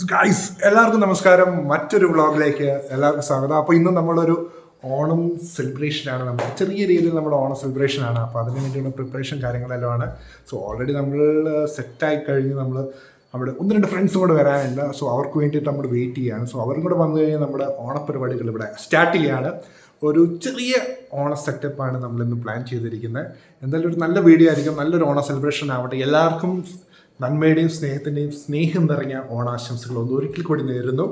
Guys എല്ലാവർക്കും നമസ്കാരം. മറ്റൊരു വ്ളോഗിലേക്ക് എല്ലാവർക്കും സ്വാഗതം. അപ്പോൾ ഇന്ന് നമ്മളൊരു ഓണം സെലിബ്രേഷനാണ്. നമ്മൾ ചെറിയ രീതിയിൽ നമ്മുടെ ഓണം സെലിബ്രേഷനാണ്. അപ്പോൾ അതിന് വേണ്ടിയുള്ള പ്രിപ്പറേഷൻ കാര്യങ്ങളെല്ലാം ആണ്. സോ ഓൾറെഡി നമ്മൾ സെറ്റായി കഴിഞ്ഞ് നമ്മൾ അവിടെ ഒന്ന് രണ്ട് ഫ്രണ്ട്സും കൂടെ വരാനുണ്ട്. സോ അവർക്ക് വേണ്ടിയിട്ട് നമ്മൾ വെയിറ്റ് ചെയ്യുകയാണ്. സോ അവരും കൂടെ വന്നു കഴിഞ്ഞാൽ നമ്മുടെ ഓണപ്പരിപാടികൾ ഇവിടെ സ്റ്റാർട്ട് ചെയ്യുകയാണ്. ഒരു ചെറിയ ഓണ സെറ്റപ്പാണ് നമ്മളിന്ന് പ്ലാൻ ചെയ്തിരിക്കുന്നത്. എന്തായാലും ഒരു നല്ല വീഡിയോ ആയിരിക്കും, നല്ലൊരു ഓണ സെലിബ്രേഷൻ ആവട്ടെ. എല്ലാവർക്കും നന്മയുടെയും സ്നേഹത്തിൻ്റെയും സ്നേഹം നിറഞ്ഞ ഓണാശംസകൾ ഒന്ന് ഒരിക്കൽ കൂടി നേരുന്നു.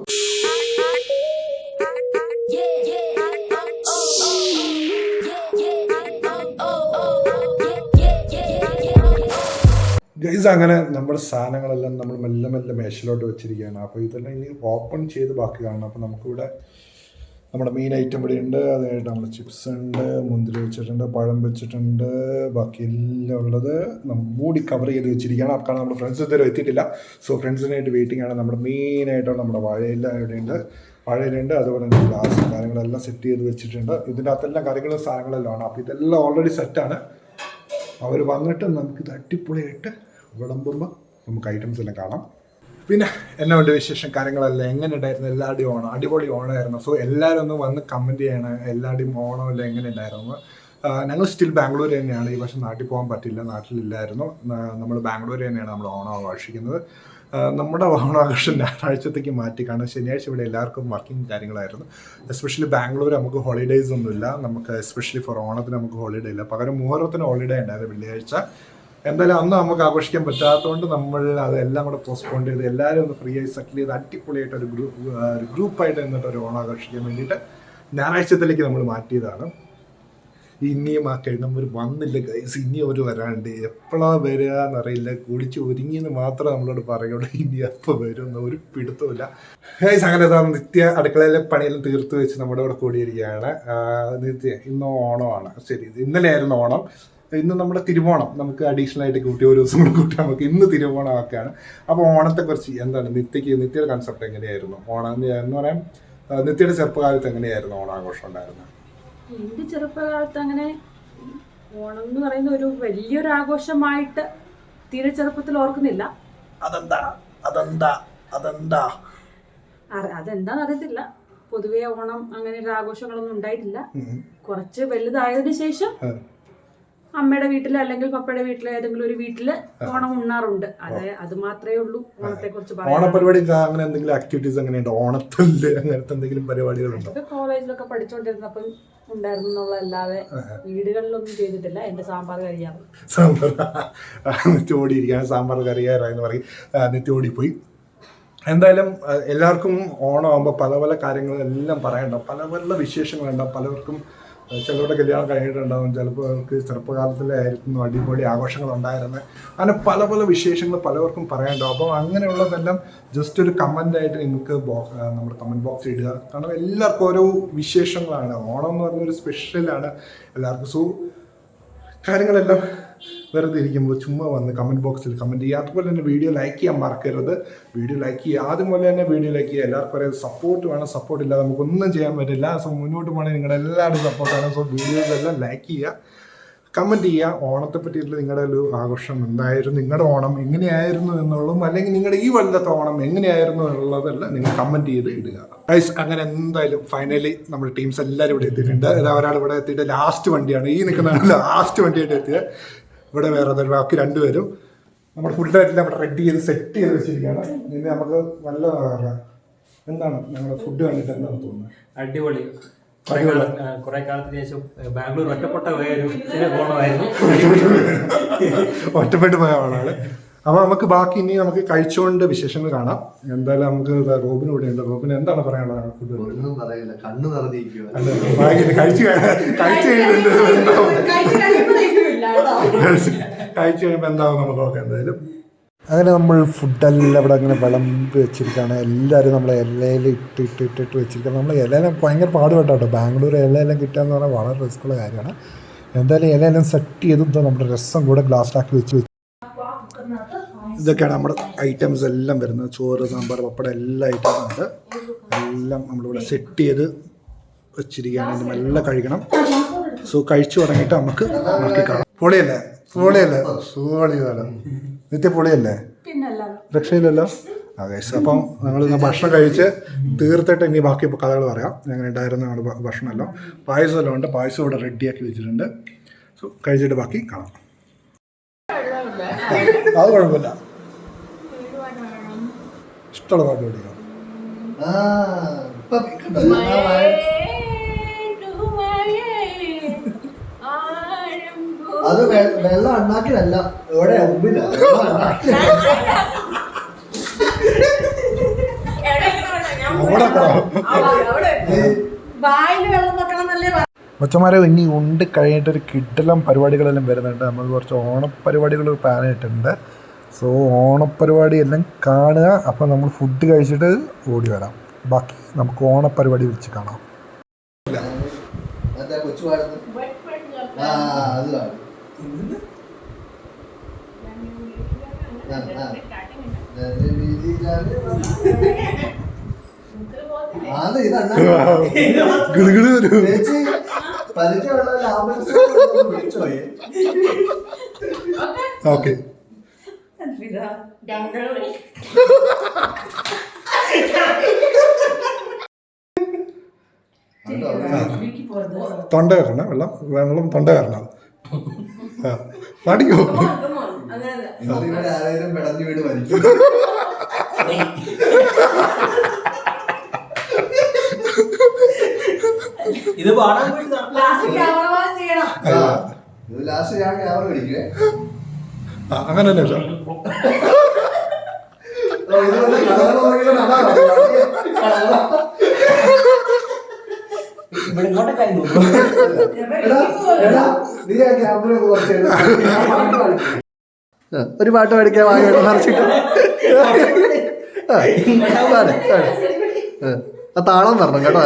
ഗൈസ്, അങ്ങനെ നമ്മുടെ സാധനങ്ങളെല്ലാം നമ്മൾ മെല്ലെ മെല്ലെ മേശയിലോട്ട് വെച്ചിരിക്കുകയാണ്. അപ്പോൾ ഇതെല്ലാം ഇനി ഓപ്പൺ ചെയ്ത് ബാക്കി കാണണം. അപ്പോൾ നമുക്കിവിടെ നമ്മുടെ മെയിൻ ഐറ്റം ഇവിടെ ഉണ്ട്. അത് കഴിഞ്ഞിട്ട് നമ്മുടെ ചിപ്സ് ഉണ്ട്, മുന്തിരി വെച്ചിട്ടുണ്ട്, പഴം വെച്ചിട്ടുണ്ട്, ബാക്കി എല്ലാം ഉള്ളത് മൂടി കവർ ചെയ്ത് വെച്ചിരിക്കുകയാണ്. അപ്പോൾ നമ്മുടെ ഫ്രണ്ട്സ് ഇതുവരെ എത്തിയിട്ടില്ല. സോ ഫ്രണ്ട്സിനായിട്ട് വെയിറ്റിംഗ് ആണ്. നമ്മുടെ മെയിനായിട്ടാണ് നമ്മുടെ വാഴയില ഇവിടെയുണ്ട്, വാഴയിലുണ്ട്. അതുപോലെ തന്നെ ഗ്ലാസ് കാര്യങ്ങളെല്ലാം സെറ്റ് ചെയ്ത് വെച്ചിട്ടുണ്ട്. ഇതിൻ്റെ അകത്തെല്ലാം കാര്യങ്ങളും സാധനങ്ങളെല്ലാം ആണ്. അപ്പോൾ ഇതെല്ലാം ഓൾറെഡി സെറ്റാണ്. അവർ വന്നിട്ട് നമുക്കിത് അടിപൊളിയായിട്ട് വിളമ്പുമ്പോൾ നമുക്ക് ഐറ്റംസ് എല്ലാം കാണാം. പിന്നെ എന്നെ വേണ്ട വിശേഷം കാര്യങ്ങളെല്ലാം എങ്ങനെ ഉണ്ടായിരുന്നു? എല്ലാവരുടെയും ഓണം അടിപൊളി ഓണമായിരുന്നു. സോ എല്ലാവരും ഒന്ന് വന്ന് കമൻറ്റ് ചെയ്യണം, എല്ലാവരുടെയും ഓണമെല്ലാം എങ്ങനെ ഉണ്ടായിരുന്നു. ഞങ്ങൾ സ്റ്റിൽ ബാംഗ്ലൂർ തന്നെയാണ്. ഈ വർഷം നാട്ടിൽ പോകാൻ പറ്റില്ല, നാട്ടിലില്ലായിരുന്നു. നമ്മൾ ബാംഗ്ലൂർ തന്നെയാണ് നമ്മൾ ഓണം ആഘോഷിക്കുന്നത്. നമ്മുടെ ഓണാഘോഷം ഞായറാഴ്ചത്തേക്ക് മാറ്റി, കാരണം ശനിയാഴ്ച ഇവിടെ എല്ലാവർക്കും വർക്കിംഗ് കാര്യങ്ങളായിരുന്നു. എസ്പെഷ്യലി ബാംഗ്ലൂർ നമുക്ക് ഹോളിഡേയ്സ് ഒന്നുമില്ല. നമുക്ക് എസ്പെഷ്യലി ഫോർ ഓണത്തിന് നമുക്ക് ഹോളിഡേ ഇല്ല. പകരം മുഹൂർത്തത്തിന് ഹോളിഡേ ഉണ്ടായിരുന്നു വെള്ളിയാഴ്ച. എന്തായാലും അന്ന് നമുക്ക് ആഘോഷിക്കാൻ പറ്റാത്തതുകൊണ്ട് നമ്മൾ അതെല്ലാം കൂടെ പോസ്റ്റ്പോൺ ചെയ്ത് എല്ലാവരും ഒന്ന് ഫ്രീ ആയി സെറ്റിൽ ചെയ്ത് അടിപൊളിയായിട്ട് ഒരു ഗ്രൂപ്പായിട്ട് നിന്നിട്ട് ഒരു ഓണം ആഘോഷിക്കാൻ വേണ്ടിയിട്ട് ഞായറാഴ്ചത്തിലേക്ക് നമ്മൾ മാറ്റിയതാണ്. ഇനിയും ആ കിഴമ്പർ വന്നില്ല ഗൈസ്, ഇനിയും അവർ വരാണ്ട്. എപ്പോഴാണ് വരിക എന്നറിയില്ല. കുടിച്ച് ഒരുങ്ങിയെന്ന് മാത്രമേ നമ്മളോട് പറയുള്ളൂ. ഇനി എപ്പോൾ വരും ഒരു പിടുത്തമില്ല ഗൈസ്. അങ്ങനെ നിത്യ അടുക്കളയിലെ പണിയെല്ലാം തീർത്ത് വെച്ച് നമ്മുടെ ഇവിടെ കൂടിയിരിക്കുകയാണ്. നിത്യ ഇന്ന് ഓണമാണ്. ശരി, ഇന്നലെ ആയിരുന്നു ഓണം. ഇന്ന് നമ്മുടെ തിരുവോണം നമുക്ക് അഡീഷണൽ ആയിട്ട് കൂട്ടി ഒരു ദിവസം കൂടെ കൂട്ടി നമുക്ക് ഇന്ന് തിരുവോണം ഒക്കെയാണ്. അപ്പോൾ ഓണത്തെക്കുറിച്ച് എന്താണ് നിത്യയുടെ കൺസെപ്റ്റ് എങ്ങനെയായിരുന്നു? ഓണം എന്ന് പറയാൻ നിത്യയുടെ ചെറുപ്പകാലത്ത് എങ്ങനെയായിരുന്നു ഓണാഘോഷം ഉണ്ടായിരുന്നത്? എൻ്റെ ചെറുപ്പകാലത്ത് അങ്ങനെ ഓണം എന്ന് പറയുന്ന ഒരു വലിയൊരു ആഘോഷമായിട്ട് തീരെ ചെറുപ്പത്തിൽ ഓർക്കുന്നില്ല. അതെന്താന്ന് അറിയത്തില്ല. പൊതുവെ ഓണം അങ്ങനെ ഒരു ആഘോഷങ്ങളൊന്നും ഉണ്ടായിട്ടില്ല. കുറച്ച് വലുതായതിനു ശേഷം അമ്മയുടെ വീട്ടില് അല്ലെങ്കിൽ പപ്പയുടെ വീട്ടില് ഏതെങ്കിലും ഒരു വീട്ടില് ഓണം ഉണ്ണാറുണ്ട്. അത് മാത്രമേ ഉള്ളൂ ഓണത്തെ കുറിച്ച് പറയാൻ. ഓണപരിപാടി അങ്ങനെ എന്തെങ്കിലും ആക്ടിവിറ്റീസ് അങ്ങനെയുണ്ടോ? ഓണത്തില് അങ്ങനത്തെ എന്തെങ്കിലും പരിപാടികളുണ്ടോ? കോളേജിലൊക്കെ പഠിച്ചുകൊണ്ടിരുന്നപ്പം ഉണ്ടായിരുന്നു എന്നുള്ളതല്ലാതെ വീടുകളിലൊന്നും ചെയ്തിട്ടില്ല. എന്റെ സാമ്പാർ കഴിയാറ് നിത്യോടിയിരിക്കുകയാണ്. സാമ്പാർ കറിയാറായെന്ന് പറയും. നിത്യോടിപ്പോയി. എന്തായാലും എല്ലാവർക്കും ഓണം ആകുമ്പോൾ പല പല കാര്യങ്ങളെല്ലാം പറയണ്ടാവും, പല പല വിശേഷങ്ങളുണ്ടാവും. പലർക്കും ചിലരുടെ കല്യാണം കഴിഞ്ഞിട്ടുണ്ടാവും, ചിലപ്പോൾ അവർക്ക് ചെറുപ്പകാലത്തിലായിരുന്നു അടിപൊളി ആഘോഷങ്ങൾ ഉണ്ടായിരുന്നത്. അങ്ങനെ പല പല വിശേഷങ്ങൾ പലവർക്കും പറയാനുണ്ടാവും. അപ്പോൾ അങ്ങനെയുള്ളതെല്ലാം ജസ്റ്റ് ഒരു കമൻ്റായിട്ട് നിങ്ങൾക്ക് നമ്മുടെ കമൻറ്റ് ബോക്സിൽ ഇടുക. കാരണം എല്ലാവർക്കും ഓരോ വിശേഷങ്ങളാണ്. ഓണം എന്ന് പറഞ്ഞൊരു സ്പെഷ്യലാണ് എല്ലാവർക്കും. സോ കാര്യങ്ങളെല്ലാം വെറുതെ ഇരിക്കുമ്പോൾ ചുമ്മാ വന്ന് കമൻറ്റ് ബോക്സിൽ കമൻറ്റ് ചെയ്യുക. അതുപോലെ തന്നെ വീഡിയോ ലൈക്ക് ചെയ്യാൻ മറക്കരുത്. വീഡിയോ ലൈക്ക് ചെയ്യുക, അതുപോലെ തന്നെ വീഡിയോ ലൈക്ക് ചെയ്യുക. എല്ലാവർക്കും പറയാം സപ്പോർട്ട് വേണം. സപ്പോർട്ട് ഇല്ലാതെ നമുക്കൊന്നും ചെയ്യാൻ പറ്റില്ല. സോ മുന്നോട്ട് പോകണമെങ്കിൽ നിങ്ങളുടെ എല്ലാവരുടെയും സപ്പോർട്ടാണ്. സോ വീഡിയോസ് എല്ലാം ലൈക്ക് ചെയ്യുക, കമൻറ്റ് ചെയ്യുക. ഓണത്തെ പറ്റിയിട്ടുള്ള നിങ്ങളുടെ ഒരു ആഘോഷം എന്തായിരുന്നു, നിങ്ങളുടെ ഓണം എങ്ങനെയായിരുന്നു എന്നുള്ളതും, അല്ലെങ്കിൽ നിങ്ങളുടെ ഈ കൊല്ലത്തെ ഓണം എങ്ങനെയായിരുന്നു എന്നുള്ളതെല്ലാം നിങ്ങൾ കമൻറ്റ് ചെയ്ത് ഇടുക. ഗൈസ്, അങ്ങനെ എന്തായാലും ഫൈനലി നമ്മുടെ ടീംസ് എല്ലാവരും ഇവിടെ എത്തിയിട്ടുണ്ട്. ഒരാൾ ഇവിടെ എത്തിയിട്ട് ലാസ്റ്റ് വണ്ടിയാണ്, ഈ നിൽക്കുന്ന ലാസ്റ്റ് വണ്ടിയായിട്ട് എത്തിയത്. ഇവിടെ വേറെ ബാക്കി രണ്ടുപേരും നമ്മുടെ ഫുഡായിട്ടെല്ലാം ഇവിടെ റെഡി ചെയ്ത് സെറ്റ് ചെയ്ത് വെച്ചിരിക്കുകയാണ്. ഇനി നമുക്ക് നല്ല എന്താണ് ഞങ്ങളുടെ ഫുഡ് കണ്ടിട്ട് എന്താണ് തോന്നുന്നത്? അടിപൊളി. കുറെ കാലത്തിന് ശേഷം ബാംഗ്ലൂർ ഒറ്റപ്പെട്ട പോയൊരു ഓണമായിരുന്നു. ഒറ്റപ്പെട്ട് പോയ ഓണാണ്. അപ്പോൾ നമുക്ക് ബാക്കി ഇനി നമുക്ക് കഴിച്ചുകൊണ്ട് വിശേഷങ്ങൾ കാണാം. എന്തായാലും നമുക്ക് റോബിന് കൂടെ ഉണ്ട്. റോബിന് എന്താണ് പറയാനുള്ളത്? ഫുഡ് ഒന്നും പറയില്ല, കണ്ണ് നിറഞ്ഞിരിക്കുക. കഴിച്ചു കഴിയുമ്പോൾ എന്താവും നമുക്ക് നോക്കാം. എന്തായാലും അങ്ങനെ നമ്മൾ ഫുഡെല്ലാം ഇവിടെ അങ്ങനെ വിളമ്പി വെച്ചിരിക്കുകയാണ്. എല്ലാവരും നമ്മളെ ഇലയിൽ ഇട്ടിട്ട് വെച്ചിരിക്കുകയാണ്. നമ്മൾ ഇലയെല്ലാം ഭയങ്കര പാടുപെട്ടോ. ബാംഗ്ലൂർ ഇലയെല്ലാം കിട്ടുക എന്ന് പറഞ്ഞാൽ വളരെ റിസ്ക്കുള്ള കാര്യമാണ്. എന്തായാലും ഇലയെല്ലാം സെറ്റ് ചെയ്ത് നമ്മുടെ രസം കൂടെ ഗ്ലാസ്സിലാക്കി വെച്ച് ഇതൊക്കെയാണ് നമ്മുടെ ഐറ്റംസ് എല്ലാം വരുന്നത്. ചോറ്, സാമ്പാർ, പപ്പടം എല്ലാ ഐറ്റംസും ഉണ്ട്. എല്ലാം നമ്മളിവിടെ സെറ്റ് ചെയ്ത് വെച്ചിരിക്കുകയാണ്. ഇനി മെല്ലെ കഴിക്കണം. സോ കഴിച്ചു തുടങ്ങിയിട്ട് നമുക്ക് ബാക്കി കാണാം. പൊളിയല്ലേ? പൊളിയല്ലേ? പൊളിയല്ലേ? നിത്യ പൊളിയല്ലേ? രക്ഷയില്ലല്ലോ. ഗൈസ് അപ്പം ഞങ്ങൾ ഇന്ന് ഭക്ഷണം കഴിച്ച് തീർത്തിട്ട് ഇനി ബാക്കി കഥകൾ പറയാം. എങ്ങനെ ഉണ്ടായിരുന്നു ഞങ്ങളുടെ ഭക്ഷണമെല്ലാം. പായസമെല്ലാം ഉണ്ട്. പായസം ഇവിടെ റെഡിയാക്കി വെച്ചിട്ടുണ്ട്. സോ കഴിച്ചിട്ട് ബാക്കി കാണാം. അത് കുഴപ്പമില്ല, ഇഷ്ടമുള്ള പാട്ട് പഠിക്കാം. അത് വെള്ളം ഉണ്ടാക്കിയതല്ല, ഇവിടെ ഉമ്പില്ല. മച്ചന്മാരെ ഇനി ഉണ്ട് കഴിഞ്ഞിട്ടൊരു കിഡ്ഡെല്ലാം പരിപാടികളെല്ലാം വരുന്നുണ്ട്. നമ്മൾ കുറച്ച് ഓണപ്പരിപാടികൾ പ്ലാൻ ചെയ്തിട്ടുണ്ട്. സോ ഓണപ്പരിപാടി എല്ലാം കാണുക. അപ്പം നമ്മൾ ഫുഡ് കഴിച്ചിട്ട് ഓടി വരാം. ബാക്കി നമുക്ക് ഓണപ്പരിപാടി വിളിച്ച് കാണാം. കൊച്ചു പാടുന്നു. അത് കാണും. ഓക്കെ തൊണ്ട കയറണം, വെള്ളം തൊണ്ട കയറണം. പാടിക്കോ. ആരെങ്കിലും പെടഞ്ഞു വീട് വലിക്കും. ഇത് പാടാൻ ലാസ്റ്റ് ഞാൻ ക്യാമറ പിടിക്കുവേ. അങ്ങനെ തന്നെ ഒരു പാട്ട് പഠിക്കാൻ വാങ്ങിയിട്ട് നിറച്ചിട്ട് ആ താളം പറഞ്ഞു കേട്ടോ.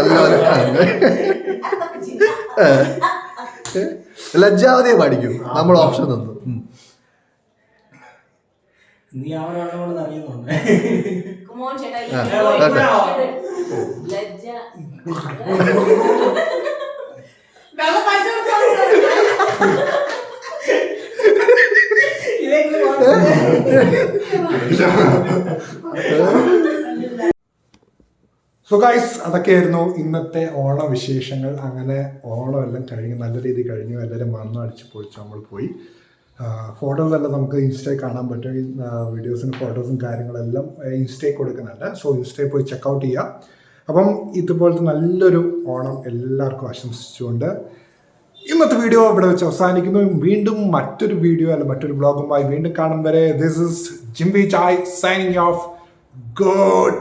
ലജ്ജാവതിയെ പഠിക്കും നമ്മൾ ഓപ്ഷൻ തന്നു. സോ ഗൈസ്, അതൊക്കെയായിരുന്നു ഇന്നത്തെ ഓണവിശേഷങ്ങൾ. അങ്ങനെ ഓണമെല്ലാം കഴിഞ്ഞു, നല്ല രീതിയിൽ കഴിഞ്ഞു. എല്ലാവരും വന്നു അടിച്ച് പൊളിച്ച് നമ്മൾ പോയി. ഫോട്ടോസെല്ലാം നമുക്ക് ഇൻസ്റ്റയിൽ കാണാൻ പറ്റും. വീഡിയോസിന് ഫോട്ടോസും കാര്യങ്ങളെല്ലാം ഇൻസ്റ്റയിൽ കൊടുക്കുന്നുണ്ട്. സോ ഇൻസ്റ്റയിൽ പോയി ചെക്കൗട്ട് ചെയ്യുക. അപ്പം ഇതുപോലത്തെ നല്ലൊരു ഓണം എല്ലാവർക്കും ആശംസിച്ചുകൊണ്ട് ഇന്നത്തെ വീഡിയോ ഇവിടെ വെച്ച് അവസാനിക്കുന്നു. വീണ്ടും മറ്റൊരു വീഡിയോ അല്ല മറ്റൊരു ബ്ലോഗുമായി വീണ്ടും കാണും വരെ this is Jimbi chai signing off. Good